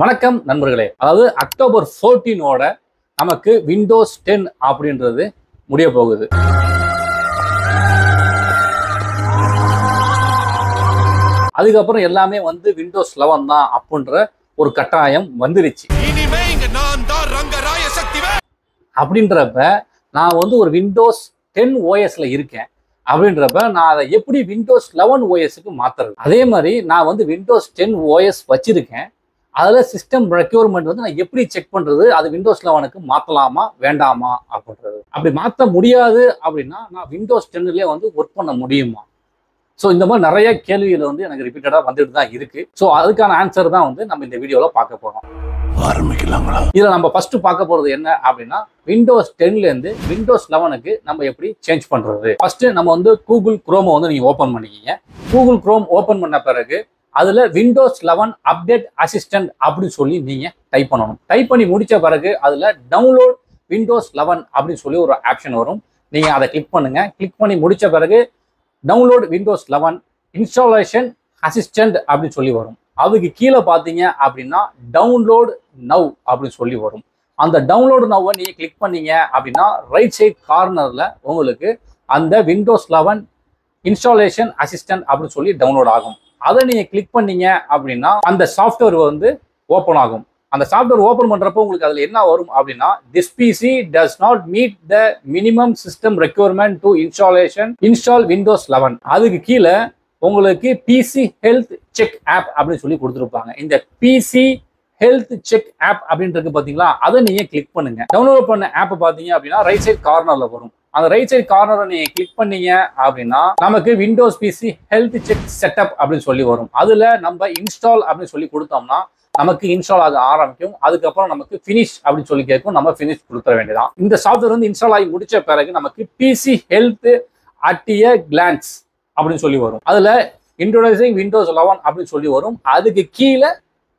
வணக்கம் நண்பர்களே. அதாவது அக்டோபர் 14 நமக்கு விண்டோஸ் 10 அப்படின்றது முடிய போகுது. அதுக்கப்புறம் எல்லாமே விண்டோஸ் 11 தான் அப்படின்ற ஒரு கட்டாயம் வந்துருச்சு. அப்படின்றப்ப நான் ஒரு விண்டோஸ் 10 OSல இருக்கேன். அப்படின்றப்ப நான் அதை எப்படி விண்டோஸ் 11 OSக்கு மாத்துறது? அதே மாதிரி நான் விண்டோஸ் 10 OS வச்சிருக்கேன். அதில் சிஸ்டம் ரெக்யூர்மெண்ட் நான் எப்படி செக் பண்ணுறது? அது விண்டோஸ் 11க்கு மாற்றலாமா வேண்டாமா அப்படின்றது. அப்படி மாற்ற முடியாது அப்படின்னா நான் விண்டோஸ் 10லேயே ஒர்க் பண்ண முடியுமா? ஸோ இந்த மாதிரி நிறைய கேள்விகள் எனக்கு ரிப்பீட்டடாக வந்துட்டு தான் இருக்கு. ஸோ அதுக்கான ஆன்சர் தான் நம்ம இந்த வீடியோவில் பார்க்க போகிறோம். ஆரம்பிக்கலாங்களா? இதில் நம்ம ஃபர்ஸ்ட் பார்க்க போகிறது என்ன அப்படின்னா, விண்டோஸ் 10லேருந்து விண்டோஸ் 11க்கு நம்ம எப்படி சேஞ்ச் பண்ணுறது. ஃபர்ஸ்ட் நம்ம கூகுள் குரோமை நீங்கள் ஓப்பன் பண்ணிக்கிங்க. கூகுள் குரோம் ஓப்பன் பண்ண பிறகு அதில் விண்டோஸ் 11 அப்டேட் அசிஸ்டன்ட் அப்படின்னு சொல்லி நீங்கள் டைப் பண்ணணும். டைப் பண்ணி முடித்த பிறகு அதில் டவுன்லோட் விண்டோஸ் 11 அப்படின்னு சொல்லி ஒரு ஆப்ஷன் வரும். நீங்கள் அதை கிளிக் பண்ணுங்கள். கிளிக் பண்ணி முடித்த பிறகு டவுன்லோட் விண்டோஸ் 11 இன்ஸ்டாலேஷன் அசிஸ்டன்ட் அப்படின்னு சொல்லி வரும். அதுக்கு கீழே பார்த்தீங்க அப்படின்னா டவுன்லோட் நவ் அப்படின்னு சொல்லி வரும். அந்த டவுன்லோட் நவ்வை நீங்கள் கிளிக் பண்ணீங்க அப்படின்னா ரைட் சைட் கார்னரில் உங்களுக்கு அந்த விண்டோஸ் 11 இன்ஸ்டாலேஷன் அசிஸ்டன்ட் அப்படின்னு சொல்லி டவுன்லோட் ஆகும். அதை நீங்கள் கிளிக் பண்ணீங்க அப்படின்னா அந்த சாஃப்ட்வேர் ஓப்பன் ஆகும். அந்த சாஃப்ட்வேர் ஓப்பன் பண்ணுறப்போ உங்களுக்கு அதில் என்ன வரும் அப்படின்னா, this PC does not meet the minimum system requirement to install Windows 11. அதுக்கு கீழே உங்களுக்கு பிசி ஹெல்த் செக் ஆப் அப்படின்னு சொல்லி கொடுத்துருப்பாங்க. இந்த பிசி ஹெல்த் செக் ஆப் அப்படின்றது பார்த்தீங்களா, அதை நீங்கள் கிளிக் பண்ணுங்க. டவுன்லோட் பண்ண ஆப் பார்த்தீங்க அப்படின்னா ரைட் சைட் கார்னரில் வரும். அந்த ரைட் சைட் கார்னரை நீங்க கிளிக் பண்ணீங்க அப்படின்னா நமக்கு Windows PC health check setup அப்படின்னு சொல்லி வரும். அதுல நம்ம இன்ஸ்டால் அப்படின்னு சொல்லி கொடுத்தோம்னா நமக்கு இன்ஸ்டால் ஆக ஆரம்பிக்கும். அதுக்கப்புறம் நமக்கு ஃபினிஷ் அப்படின்னு சொல்லி கேட்கும். நம்ம ஃபினிஷ் கொடுத்துட வேண்டியதான். இந்த சாஃப்ட்வேர் இன்ஸ்டால் ஆகி முடிச்ச பிறகு நமக்கு PC health at a glance அப்படின்னு சொல்லி வரும். அதுல இன்ட்ரோடியூசிங் விண்டோஸ் 11 அப்படின்னு சொல்லி வரும். அதுக்கு கீழே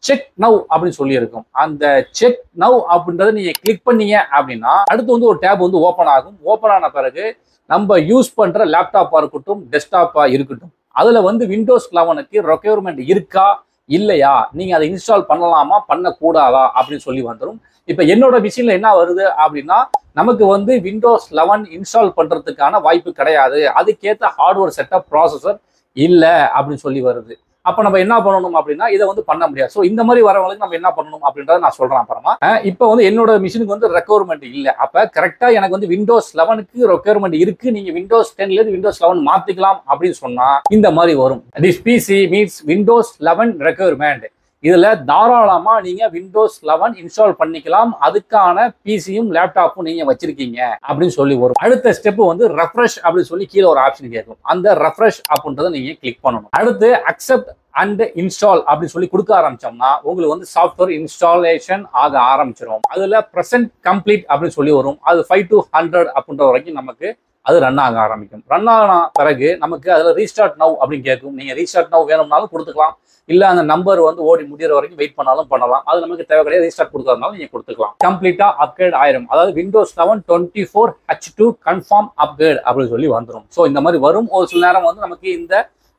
செக் நவ் அப்படின்னு சொல்லி இருக்கும். அந்த செக் நவ் அப்படின்றத நீங்க கிளிக் பண்ணீங்க அப்படின்னா அடுத்து ஒரு டேப் ஓப்பன் ஆகும். ஓப்பன் ஆன பிறகு நம்ம யூஸ் பண்ற லேப்டாப்பா இருக்கட்டும், டெஸ்க்டாப்பா இருக்கட்டும், அதுல விண்டோஸ் 11க்கு ரெக்யர்மெண்ட் இருக்கா இல்லையா, நீங்க அதை இன்ஸ்டால் பண்ணலாமா பண்ணக்கூடாதா அப்படின்னு சொல்லி வந்துடும். இப்ப என்னோட மிஷின்ல என்ன வருது அப்படின்னா, நமக்கு விண்டோஸ் 11 இன்ஸ்டால் பண்றதுக்கான வாய்ப்பு கிடையாது, அதுக்கேற்ற ஹார்ட்வேர் செட்டப் ப்ராசஸர் இல்லை அப்படின்னு சொல்லி வருது. அப்ப நம்ம என்ன பண்ணணும் அப்படின்னா இதை பண்ண முடியாது. ஸோ இந்த மாதிரி வரவங்களுக்கு நம்ம என்ன பண்ணணும் அப்படின்றத நான் சொல்றேன் அப்புறமா. இப்போ என்னோட மிஷினுக்கு ரெக்யர்மெண்ட் இல்லை. அப்ப கரெக்டா எனக்கு விண்டோஸ் 11க்கு ரெக்யர்மெண்ட் இருக்கு, நீங்க விண்டோஸ் 10ல இருந்து விண்டோஸ் 11 மாத்திக்கலாம் அப்படின்னு சொன்னா இந்த மாதிரி வரும். This PC meets Windows 11 requirement. இதுல தாராளமா நீங்க விண்டோஸ் 11 இன்ஸ்டால் பண்ணிக்கலாம், அதுக்கான பிசியும் லேப்டாப்பும் நீங்க வச்சிருக்கீங்க அப்படின்னு சொல்லி வரும். அடுத்த ஸ்டெப் ரெஃப்ரெஷ் அப்படின்னு சொல்லி கீழே ஒரு ஆப்ஷன் கேட்கும். அந்த ரெஃப்ரெஷ் அப்படின்றத நீங்க கிளிக் பண்ணணும். அடுத்து அக்செப்ட் அண்ட் இன்ஸ்டால் அப்படின்னு சொல்லி கொடுக்க ஆரம்பிச்சோம்னா உங்களுக்கு சாஃப்ட்வேர் இன்ஸ்டாலேஷன் ஆக ஆரம்பிச்சிடும். அதுல பிரசன்ட் கம்ப்ளீட் அப்படின்னு சொல்லி வரும். அது 5 to 100 அப்படின்ற வரைக்கும் நமக்கு அது ரன் ஆக ஆரம்பிக்கும். ரன் ஆன பிறகு நமக்கு அதுல ரீஸ்டார்ட் நவ் அப்படின்னு கேட்கும். நீங்க ரீஸ்டார்ட் நவ் வேணும்னாலும் கொடுத்துக்கலாம், இல்ல அந்த நம்பர் ஓடி முடிகிற வரைக்கும் வெயிட் பண்ணாலும் பண்ணலாம். அது நமக்கு தேவை கிடையாது. ரீஸ்டார்ட் கொடுக்கறதுனால நீங்க கொடுத்துக்கலாம். கம்ப்ளீட்டா அப்கிரேட் ஆயிரும். அதாவது விண்டோஸ் 11 24H2 கன்ஃபார்ம் அப்கிரேட் அப்படின்னு சொல்லி வந்துடும். ஸோ இந்த மாதிரி வரும். ஒரு சில நேரம் நமக்கு இந்த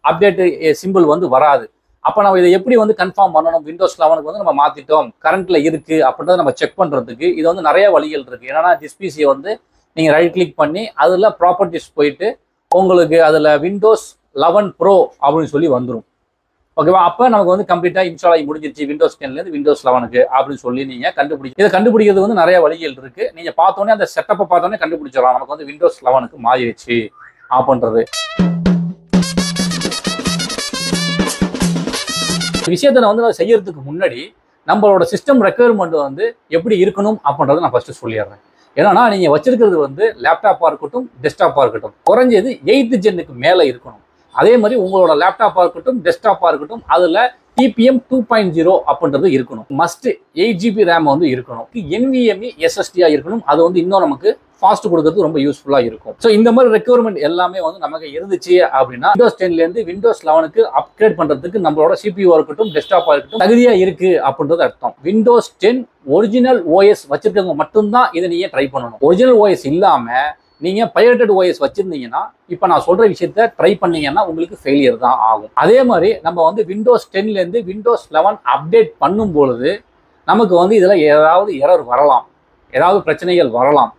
அப்டேட் சிம்பிள் வராது. அப்ப நம்ம இதை எப்படி கன்ஃபார்ம் பண்ணணும்? விண்டோஸ் 11க்கு நம்ம மாத்திட்டோம், கரண்ட்ல இருக்கு அப்படின்றத நம்ம செக் பண்றதுக்கு இது நிறைய வழிகள் இருக்கு. ஏன்னா டிஸ்பிசியை நீங்க ரைட் கிளிக் பண்ணி அதுல ப்ராப்பர்ட்டிஸ் போயிட்டு உங்களுக்கு அதுல விண்டோஸ் 11 ப்ரோ அப்படின்னு சொல்லி வந்துடும். ஓகேவா? அப்ப நமக்கு கம்ப்ளீட்டா இன்ஸ்டால் ஆகி முடிஞ்சிருச்சு விண்டோஸ் 10ல இருந்து விண்டோஸ் 11க்கு அப்படின்னு சொல்லி நீங்க இதை கண்டுபிடிக்கிறது நிறைய வழிகள் இருக்கு. நீங்க பார்த்தோன்னே அந்த செட்டப்பை பார்த்தோன்னே கண்டுபிடிச்சிடலாம் நமக்கு விண்டோஸ் 11க்கு மாறிடுச்சு அப்படின்றது. விஷயத்தை செய்யறதுக்கு முன்னாடி நம்மளோட சிஸ்டம் ரெக்யர்மெண்ட் எப்படி இருக்கணும் அப்படின்றத நான் ஃபர்ஸ்ட் சொல்லிடுறேன். ஏன்னா நீங்க வச்சிருக்கிறது லேப்டாப்பா இருக்கட்டும், டெஸ்க்டாப்பா இருக்கட்டும், குறைஞ்சது 8th ஜென்னுக்கு மேல இருக்கணும். அதே மாதிரி உங்களோட லேப்டாப்பா இருக்கட்டும், டெஸ்க்டாப்பா இருக்கட்டும், அதுல TPM 2.0 அப்படின்றது இருக்கணும். மஸ்ட் 8GB ரேம் இருக்கணும். NVMe SSD இருக்கணும். அது இன்னும் நமக்கு ஃபாஸ்ட் கொடுக்கறது ரொம்ப யூஸ்ஃபுல்லா இருக்கும். ஸோ இந்த மாதிரி ரெக்யர்மெண்ட் எல்லாமே நமக்கு இருந்துச்சு அப்படின்னா விண்டோஸ் 10ல இருந்து விண்டோஸ் 11க்கு அப்கிரேட் பண்றதுக்கு நம்மளோட CPU இருக்கட்டும், டெஸ்க்டாப்பா இருக்கட்டும் தகுதியா இருக்கு அப்படின்றது அர்த்தம். விண்டோஸ் 10 ஒரிஜினல் OS வச்சிருக்கவங்க மட்டும்தான் இதை நீங்க ட்ரை பண்ணணும். ஒரிஜினல் OS இல்லாம நீங்க பைரேட்டட் OS வச்சிருந்தீங்கன்னா இப்ப நான் சொல்ற விஷயத்த ட்ரை பண்ணீங்கன்னா உங்களுக்கு ஃபெயிலியர் தான் ஆகும். அதே மாதிரி நம்ம விண்டோஸ் 10ல இருந்து விண்டோஸ் 11 அப்டேட் பண்ணும் பொழுது நமக்கு வந்து இதில் ஏதாவது எரர் வரலாம், ஏதாவது பிரச்சனைகள் வரலாம்.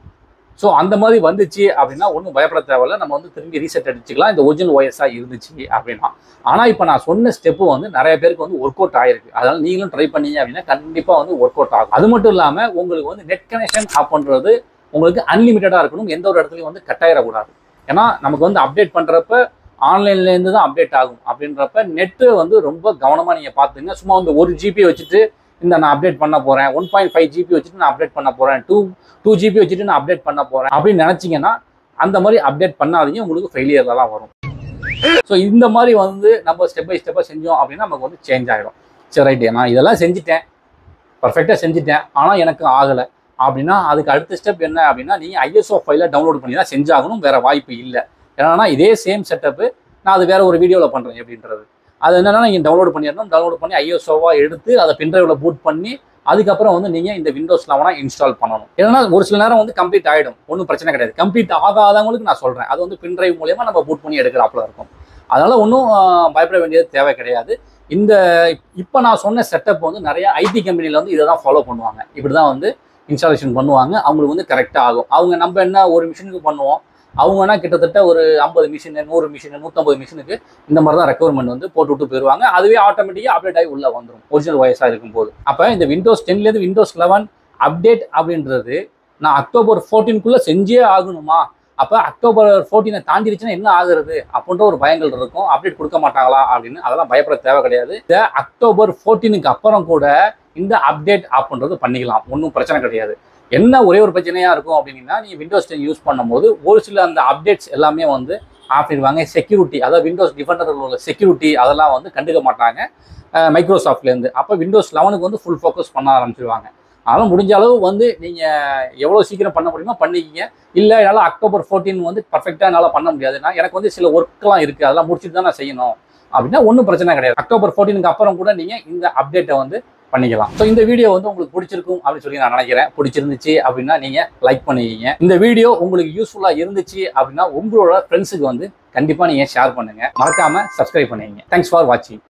ஸோ அந்த மாதிரி வந்துச்சு அப்படின்னா ஒன்றும் பயப்பட தேவையில்ல. நம்ம வந்து திரும்பி ரீசெட் அடிச்சுக்கலாம் இந்த ஒரிஜினல் ஓஎஸ்ஸாக இருந்துச்சு அப்படின்னா. ஆனால் இப்போ நான் சொன்ன ஸ்டெப்பு வந்து நிறைய பேருக்கு வந்து ஒர்க் அவுட் ஆயிருக்கு. அதனால் நீங்களும் ட்ரை பண்ணீங்க அப்படின்னா கண்டிப்பாக வந்து ஒர்க் அவுட் ஆகும். அது மட்டும் இல்லாமல் உங்களுக்கு வந்து நெட் கனெக்ஷன் ஆஃப் பண்ணுறது உங்களுக்கு அன்லிமிட்டடாக இருக்கணும். எந்த ஒரு இடத்துலையும் வந்து கட் ஆயிடக்கூடாது. ஏன்னா நமக்கு வந்து அப்டேட் பண்ணுறப்ப ஆன்லைன்லேருந்து தான் அப்டேட் ஆகும். அப்படின்றப்ப நெட்டு வந்து ரொம்ப கவனமாக நீங்கள் பார்த்துங்க. சும்மா வந்து 1 GB வச்சுட்டு இந்த நான் அப்டேட் பண்ண போகிறேன், 1.5 GB வச்சுட்டு நான் அப்டேட் பண்ண போகிறேன், 2 GB வச்சுட்டு நான் அப்டேட் பண்ண போகிறேன் அப்படின்னு நினச்சிங்கன்னா அந்த மாதிரி அப்டேட் பண்ணாதீங்க. உங்களுக்கு ஃபெயிலியரில் தான் வரும். ஸோ இந்த மாதிரி வந்து நம்ம ஸ்டெப் பை ஸ்டெப்பாக செஞ்சோம் அப்படின்னா நமக்கு வந்து சேஞ்ச் ஆகிடும். சரி ரைட்டு, நான் இதெல்லாம் செஞ்சுட்டேன், பர்ஃபெக்டாக செஞ்சுட்டேன், ஆனால் எனக்கு ஆகலை அப்படின்னா அதுக்கு அடுத்த ஸ்டெப் என்ன அப்படின்னா நீங்கள் ISO ஃபைலை டவுன்லோட் பண்ணி தான் செஞ்சாகணும். வேறு வாய்ப்பு இல்லை. ஏன்னா இதே சேம் செட்டப்பு நான் அது வேறு ஒரு வீடியோவில் பண்ணுறேன் எப்படின்றது. அது என்னன்னா நீங்கள் டவுன்லோட் பண்ணிடணும். டவுன்லோட் பண்ணி ISOவாக எடுத்து அதை பின்ட்ரைவில் பூட் பண்ணி அதுக்கப்புறம் வந்து நீங்கள் இந்த விண்டோஸ் 11 இன்ஸ்டால் பண்ணணும். ஏன்னா ஒரு சில நேரம் வந்து கம்ப்ளீட் ஆகிடும், ஒன்றும் பிரச்சனை கிடையாது. கம்ப்ளீட் ஆகாதவங்களுக்கு நான் சொல்கிறேன், அது வந்து பின்ட்ரைவ் மூலியமாக நம்ம பூட் பண்ணி எடுக்கிறாப்புல இருக்கும். அதனால் ஒன்றும் பயப்பட வேண்டியது தேவை கிடையாது. இப்போ நான் சொன்ன செட்டப் வந்து நிறைய ஐடி கம்பெனியில் வந்து இதை தான் ஃபாலோ பண்ணுவாங்க. இப்படி தான் வந்து இன்ஸ்டாலேஷன் பண்ணுவாங்க. அவங்களுக்கு வந்து கரெக்டாக ஆகும். அவங்க நம்ம என்ன ஒரு மிஷினுக்கு பண்ணுவோம், அவங்கன்னா கிட்டத்தட்ட ஒரு 50 மிஷின், 100 மிஷின், 150 மிஷினுக்கு இந்த மாதிரி தான் ரெக்குவயர்மெண்ட் வந்து போட்டு விட்டு போயிடுவாங்க. அதுவே ஆட்டோமேட்டிக்காக அப்டேட் ஆகி உள்ள வந்துடும் ஒரிஜினல் வாய்ஸாக இருக்கும்போது. அப்போ இந்த விண்டோஸ் 10லேருந்து விண்டோஸ் 11 அப்டேட் அப்படின்றது நான் அக்டோபர் 14க்குள்ளே செஞ்சே ஆகணுமா? அப்போ அக்டோபர் 14 தாண்டிடுச்சுன்னா என்ன ஆகுறது அப்படின்ற ஒரு பயங்கள் இருக்கும். அப்டேட் கொடுக்க மாட்டாங்களா அப்படின்னு. அதெல்லாம் பயப்பட தேவை கிடையாது. இந்த அக்டோபர் 14க்கு அப்புறம் கூட இந்த அப்டேட் அப்படின்றது பண்ணிக்கலாம், ஒன்றும் பிரச்சனை கிடையாது. என்ன ஒரே ஒரு பிரச்சனையாக இருக்கும் அப்படின்னா நீங்கள் விண்டோஸ் 10 யூஸ் பண்ணும்போது ஒரு சில அந்த அப்டேட்ஸ் எல்லாமே வந்து ஆஃப் பண்ணிடுவாங்க. செக்யூரிட்டி, அதாவது விண்டோஸ் டிஃபெண்டரில் உள்ள செக்யூரிட்டி அதெல்லாம் வந்து கண்டுக்க மாட்டாங்க மைக்ரோசாஃப்ட்லேருந்து. அப்போ விண்டோஸ் 11க்கு வந்து ஃபுல் ஃபோக்கஸ் பண்ண ஆரம்பிச்சிருவாங்க. அதனால் முடிஞ்ச அளவு வந்து நீங்கள் எவ்வளோ சீக்கிரம் பண்ண முடியுமோ பண்ணிக்கிங்க. இல்லை என்னால் அக்டோபர் 14 வந்து பர்ஃபெக்டாக என்னால் பண்ண முடியாதுன்னா எனக்கு வந்து சில ஒர்க்லாம் இருக்குது, அதெல்லாம் முடிச்சுட்டு தான் நான் செய்யணும் அப்படின்னா ஒன்றும் பிரச்சனை கிடையாது. அக்டோபர் 14க்கு அப்புறம் கூட நீங்கள் இந்த அப்டேட்டை வந்து பண்ணிக்கலாம். ஸோ இந்த வீடியோ வந்து உங்களுக்கு பிடிச்சிருக்கும் அப்படின்னு சொல்லி நான் நினைக்கிறேன். பிடிச்சிருந்துச்சு அப்படின்னா நீங்கள் லைக் பண்ணிக்கிங்க. இந்த வீடியோ உங்களுக்கு யூஸ்ஃபுல்லாக இருந்துச்சு அப்படின்னா உங்களோட ஃப்ரெண்ட்ஸுக்கு வந்து கண்டிப்பாக நீங்கள் ஷேர் பண்ணுங்கள். மறக்காமல் சப்ஸ்கிரைப் பண்ணிக்கிங்க. தேங்க்ஸ் ஃபார் வாட்சிங்.